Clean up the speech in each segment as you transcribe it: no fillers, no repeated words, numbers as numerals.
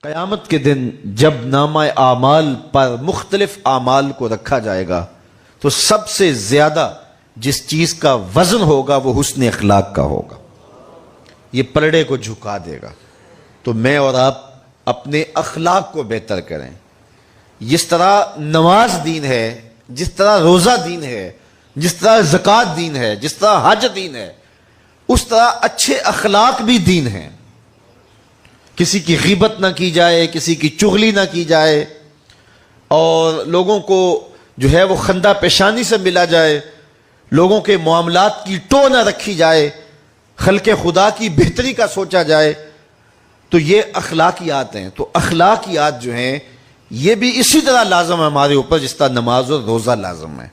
قیامت کے دن جب نامہ اعمال پر مختلف اعمال کو رکھا جائے گا تو سب سے زیادہ جس چیز کا وزن ہوگا وہ حسن اخلاق کا ہوگا. یہ پلڑے کو جھکا دے گا. تو میں اور آپ اپنے اخلاق کو بہتر کریں. جس طرح نماز دین ہے، جس طرح روزہ دین ہے، جس طرح زکوٰۃ دین ہے، جس طرح حج دین ہے، اس طرح اچھے اخلاق بھی دین ہیں. کسی کی غیبت نہ کی جائے، کسی کی چغلی نہ کی جائے، اور لوگوں کو جو ہے وہ خندہ پیشانی سے ملا جائے، لوگوں کے معاملات کی ٹو نہ رکھی جائے، خلق خدا کی بہتری کا سوچا جائے. تو یہ اخلاقیات ہیں. تو اخلاقیات جو ہیں یہ بھی اسی طرح لازم ہے ہمارے اوپر جس طرح نماز اور روزہ لازم ہے.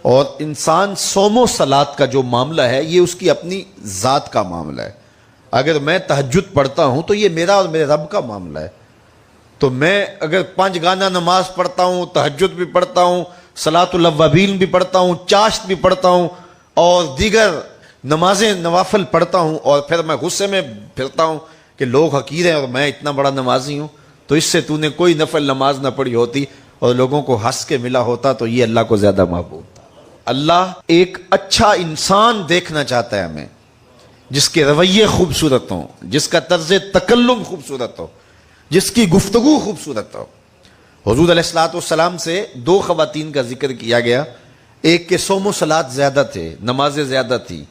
اور انسان صوم و صلات کا جو معاملہ ہے یہ اس کی اپنی ذات کا معاملہ ہے. اگر میں تہجد پڑھتا ہوں تو یہ میرا اور میرے رب کا معاملہ ہے. تو میں اگر 5 گانا نماز پڑھتا ہوں، تہجد بھی پڑھتا ہوں، صلاۃ الاوابین بھی پڑھتا ہوں، چاشت بھی پڑھتا ہوں، اور دیگر نمازیں نوافل پڑھتا ہوں، اور پھر میں غصے میں پھرتا ہوں کہ لوگ حقیر ہیں اور میں اتنا بڑا نمازی ہوں، تو اس سے تو نے کوئی نفل نماز نہ پڑھی ہوتی اور لوگوں کو ہنس کے ملا ہوتا تو یہ اللہ کو زیادہ محبوب تھا. اللہ ایک اچھا انسان دیکھنا چاہتا ہے ہمیں، جس کے رویے خوبصورت ہوں، جس کا طرز تکلم خوبصورت ہو، جس کی گفتگو خوبصورت ہو. حضور علیہ الصلوۃ والسلام سے 2 خواتین کا ذکر کیا گیا. ایک کے صوم و صلات زیادہ تھے، نمازیں زیادہ تھی،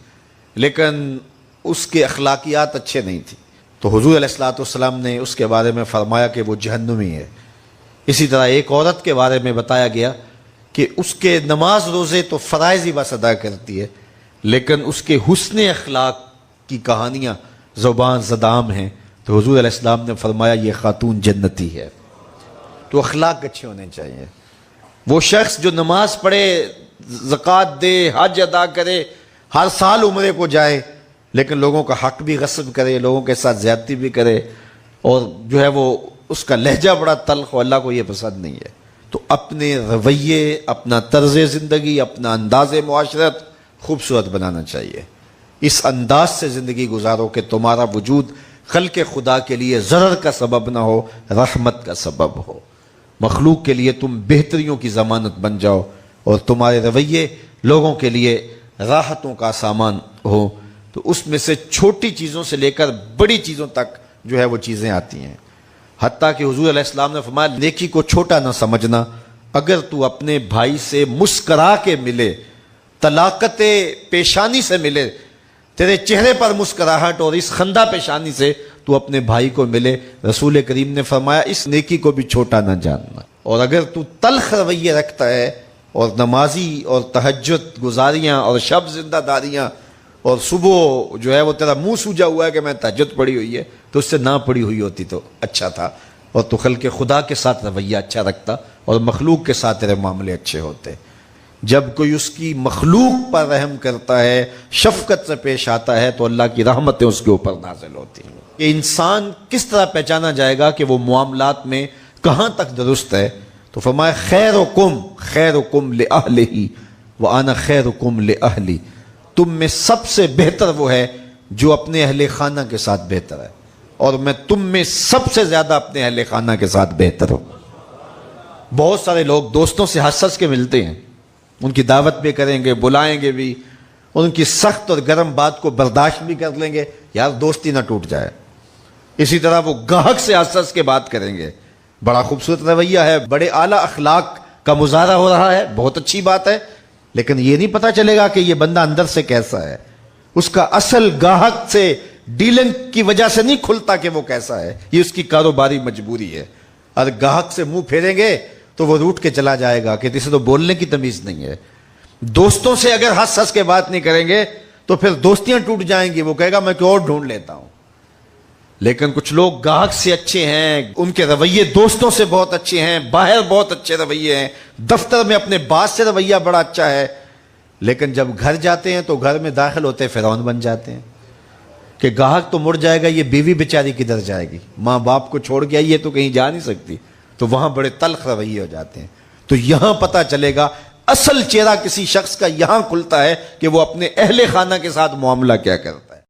لیکن اس کے اخلاقیات اچھے نہیں تھی. تو حضور علیہ الصلوۃ والسلام نے اس کے بارے میں فرمایا کہ وہ جہنمی ہے. اسی طرح ایک عورت کے بارے میں بتایا گیا کہ اس کے نماز روزے تو فرائض ہی بس ادا کرتی ہے، لیکن اس کے حسن اخلاق کی کہانیاں زبان زدام ہیں. تو حضور علیہ السلام نے فرمایا یہ خاتون جنتی ہے. تو اخلاق اچھے ہونے چاہیے. وہ شخص جو نماز پڑھے، زکوٰۃ دے، حج ادا کرے، ہر سال عمرے کو جائے، لیکن لوگوں کا حق بھی غصب کرے، لوگوں کے ساتھ زیادتی بھی کرے، اور جو ہے وہ اس کا لہجہ بڑا تلخ ہو، اللہ کو یہ پسند نہیں ہے. تو اپنے رویے، اپنا طرز زندگی، اپنا انداز معاشرت خوبصورت بنانا چاہیے. اس انداز سے زندگی گزارو کہ تمہارا وجود خلق خدا کے لیے ضرر کا سبب نہ ہو، رحمت کا سبب ہو. مخلوق کے لیے تم بہتریوں کی ضمانت بن جاؤ، اور تمہارے رویے لوگوں کے لیے راحتوں کا سامان ہو. تو اس میں سے چھوٹی چیزوں سے لے کر بڑی چیزوں تک جو ہے وہ چیزیں آتی ہیں. حتیٰ کہ حضور علیہ السلام نے فرمایا نیکی کو چھوٹا نہ سمجھنا. اگر تو اپنے بھائی سے مسکرا کے ملے، طلاقت پیشانی سے ملے، تیرے چہرے پر مسکراہٹ اور اس خندہ پیشانی سے تو اپنے بھائی کو ملے، رسول کریم نے فرمایا اس نیکی کو بھی چھوٹا نہ جاننا. اور اگر تو تلخ رویے رکھتا ہے اور نمازی اور تہجد گزاریاں اور شب زندہ داریاں، اور صبح جو ہے وہ تیرا منہ سوجا ہوا ہے کہ میں تہجد پڑھی ہوئی ہے، تو اس سے نہ پڑھی ہوئی ہوتی تو اچھا تھا، اور تو خلق خدا کے ساتھ رویہ اچھا رکھتا اور مخلوق کے ساتھ تیرے معاملے اچھے ہوتے. جب کوئی اس کی مخلوق پر رحم کرتا ہے، شفقت سے پیش آتا ہے، تو اللہ کی رحمتیں اس کے اوپر نازل ہوتی ہیں. کہ انسان کس طرح پہچانا جائے گا کہ وہ معاملات میں کہاں تک درست ہے؟ تو فرمایا خیرکم لأہلہ وانا خیرکم لأہلی. تم میں سب سے بہتر وہ ہے جو اپنے اہل خانہ کے ساتھ بہتر ہے، اور میں تم میں سب سے زیادہ اپنے اہل خانہ کے ساتھ بہتر ہوں. بہت سارے لوگ دوستوں سے ہنس ہنس کے ملتے ہیں، ان کی دعوت بھی کریں گے، بلائیں گے بھی، اور ان کی سخت اور گرم بات کو برداشت بھی کر لیں گے، یار دوستی نہ ٹوٹ جائے. اسی طرح وہ گاہک سے ہنس ہنس کے بات کریں گے، بڑا خوبصورت رویہ ہے، بڑے اعلیٰ اخلاق کا مظاہرہ ہو رہا ہے، بہت اچھی بات ہے، لیکن یہ نہیں پتا چلے گا کہ یہ بندہ اندر سے کیسا ہے. اس کا اصل گاہک سے ڈیلنگ کی وجہ سے نہیں کھلتا کہ وہ کیسا ہے، یہ اس کی کاروباری مجبوری ہے. اور گاہک سے منہ پھیریں گے تو وہ روٹ کے چلا جائے گا کہ اسے تو بولنے کی تمیز نہیں ہے. دوستوں سے اگر ہنس ہنس کے بات نہیں کریں گے تو پھر دوستیاں ٹوٹ جائیں گی، وہ کہے گا میں کوئی اور ڈھونڈ لیتا ہوں. لیکن کچھ لوگ گاہک سے اچھے ہیں، ان کے رویے دوستوں سے بہت اچھے ہیں، باہر بہت اچھے رویے ہیں، دفتر میں اپنے باس سے رویہ بڑا اچھا ہے، لیکن جب گھر جاتے ہیں تو گھر میں داخل ہوتے فرعون بن جاتے ہیں. کہ گاہک تو مڑ جائے گا، یہ بیوی بیچاری کدھر جائے گی، ماں باپ کو چھوڑ کے یہ تو کہیں جا نہیں سکتی، تو وہاں بڑے تلخ رویے ہو جاتے ہیں. تو یہاں پتہ چلے گا اصل چہرہ کسی شخص کا یہاں کھلتا ہے کہ وہ اپنے اہل خانہ کے ساتھ معاملہ کیا کرتا ہے.